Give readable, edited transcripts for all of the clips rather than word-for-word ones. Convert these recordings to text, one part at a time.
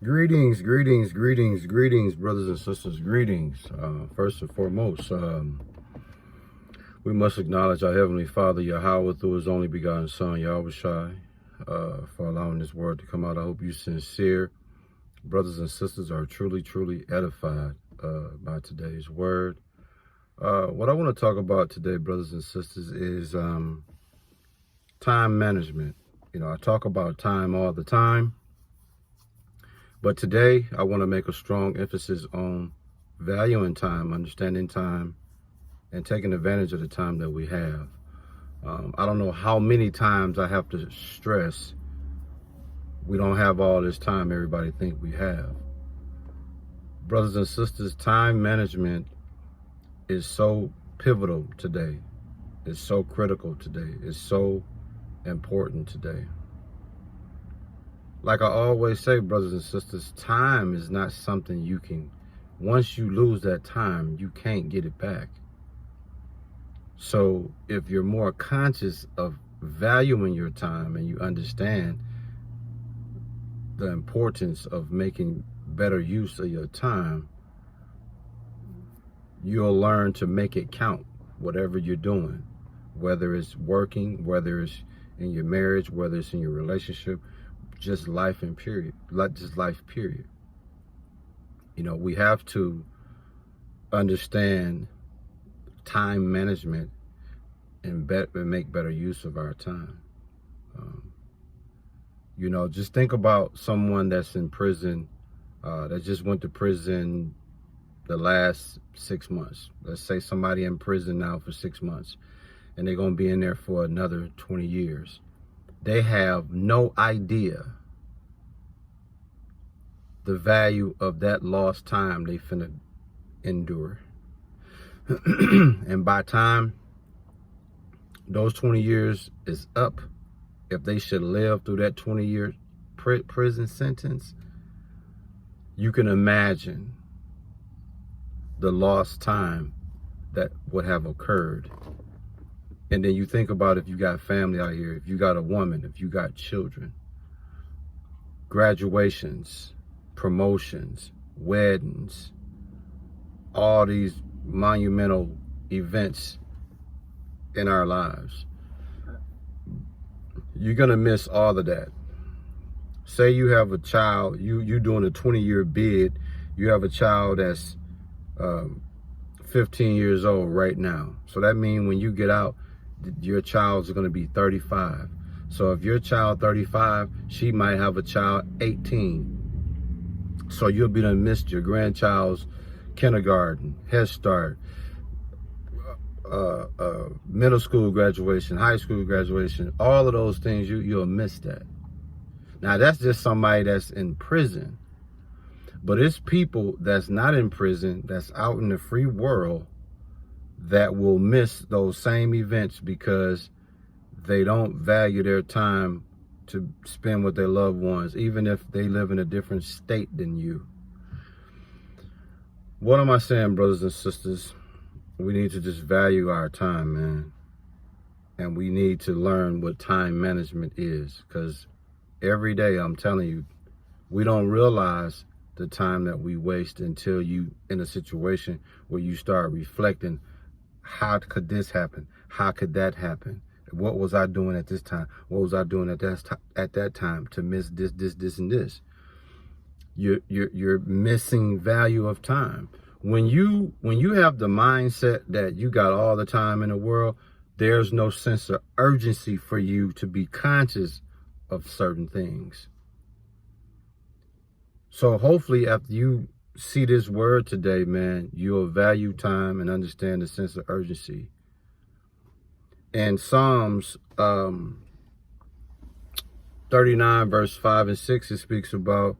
Greetings, greetings, greetings, greetings, brothers and sisters, greetings. First and foremost, we must acknowledge our Heavenly Father, Yahweh, through His only begotten Son, Yahweh Shai, for allowing this word to come out. I hope you sincere brothers and sisters are truly, truly edified by today's word. What I want to talk about today, brothers and sisters, is time management. You know, I talk about time all the time. But today, I want to make a strong emphasis on valuing time, understanding time, and taking advantage of the time that we have. I don't know how many times I have to stress we don't have all this time everybody think we have. Brothers and sisters, time management is so pivotal today. It's so critical today. It's so important today. Like I always say, brothers and sisters, time is not something you can, once you lose that time, you can't get it back. So if you're more conscious of valuing your time and you understand the importance of making better use of your time, you'll learn to make it count, whatever you're doing, whether it's working, whether it's in your marriage, whether it's in your relationship, just life and period, just life period. You know, we have to understand time management and make better use of our time. You know, just think about someone that's in prison, that just went to prison the last 6 months. Let's say somebody in prison now for 6 months, and they're going to be in there for another 20 years. They have no idea the value of that lost time they finna endure. And by time those 20 years is up, if they should live through that 20-year prison sentence, you can imagine the lost time that would have occurred. And then you think about if you got family out here, if you got a woman, if you got children, graduations, promotions, weddings, all these monumental events in our lives. You're going to miss all of that. Say you have a child, you doing a 20-year bid, you have a child that's 15 years old right now. So that means when you get out, your child's going to be 35. So if your child 35, she might have a child 18. So you'll be done missed your grandchild's kindergarten, Head Start, middle school graduation, high school graduation, all of those things, you'll miss that. Now that's just somebody that's in prison. But it's people that's not in prison, that's out in the free world, that will miss those same events because they don't value their time to spend with their loved ones, even if they live in a different state than you. What am I saying, brothers and sisters? We need to just value our time, man. And we need to learn what time management is, because every day, I'm telling you, we don't realize the time that we waste until you in a situation where you start reflecting, how could this happen? How could that happen? What was I doing at this time? What was I doing at that time to miss this, and this? You're missing value of time. When you have the mindset that you got all the time in the world, there's no sense of urgency for you to be conscious of certain things. So hopefully after you see this word today, man, you'll value time and understand the sense of urgency. And Psalms 39 verse 5 and 6, it speaks about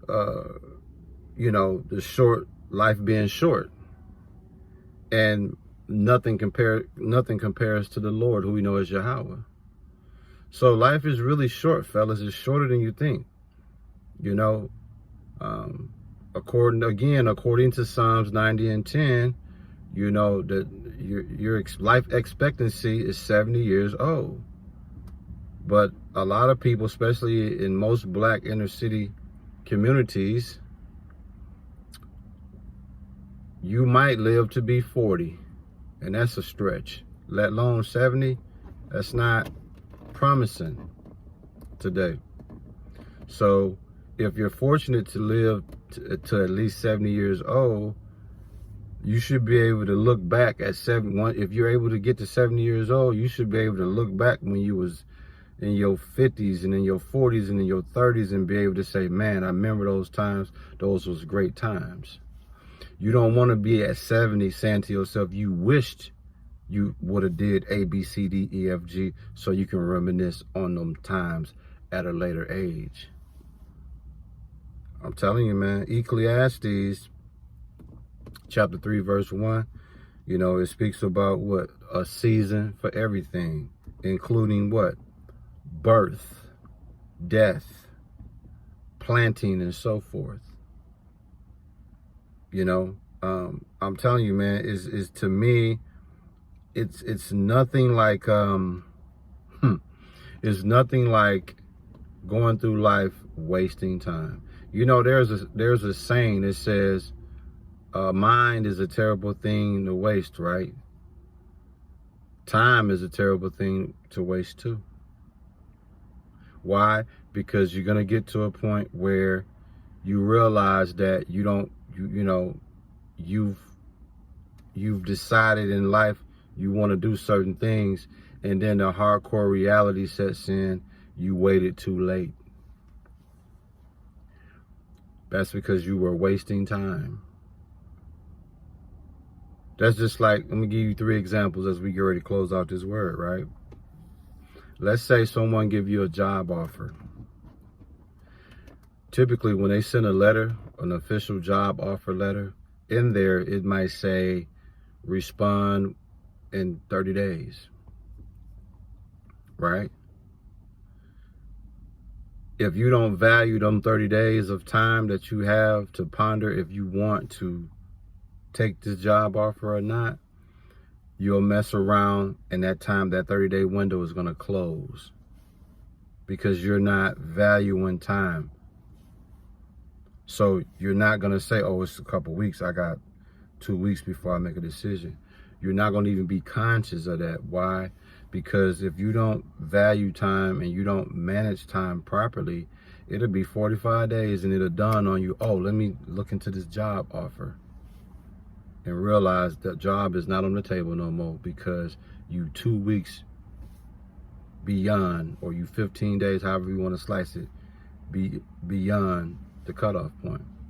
the short life being short, and nothing compares to the Lord, who we know as Yahweh. So life is really short, fellas. It's shorter than you think. According to Psalms 90 and 10, that your life expectancy is 70 years old. But a lot of people, especially in most black inner city communities, you might live to be 40, and that's a stretch. Let alone 70, that's not promising today. So if you're fortunate to live to at least 70 years old, you should be able to look back at 71. If you're able to get to 70 years old, you should be able to look back when you was in your 50s and in your 40s and in your 30s and be able to say, man, I remember those times. Those was great times. You don't want to be at 70 saying to yourself, you wished you would have did A, B, C, D, E, F, G, so you can reminisce on them times at a later age. I'm telling you, man, Ecclesiastes chapter 3, verse 1, it speaks about what? A season for everything, including what? Birth, death, planting, and so forth. I'm telling you, man, is to me, it's nothing like it's nothing like going through life wasting time. There's a saying that says, mind is a terrible thing to waste, right? Time is a terrible thing to waste too. Why? Because you're going to get to a point where you realize that you've decided in life you want to do certain things, and then the hardcore reality sets in. You waited too late. That's because you were wasting time. That's just like, let me give you 3 examples as we get ready to close out this word, right? Let's say someone give you a job offer. Typically, when they send a letter, an official job offer letter, in there, it might say, respond in 30 days, right? If you don't value them 30 days of time that you have to ponder if you want to take this job offer or not, you'll mess around, and that 30-day window is going to close because you're not valuing time. So you're not going to say, oh, it's a couple weeks. I got 2 weeks before I make a decision. You're not going to even be conscious of that. Why? Because if you don't value time and you don't manage time properly, it'll be 45 days and it'll dawn on you, oh, let me look into this job offer, and realize that job is not on the table no more because you 2 weeks beyond, or you 15 days, however you want to slice it, beyond the cutoff point.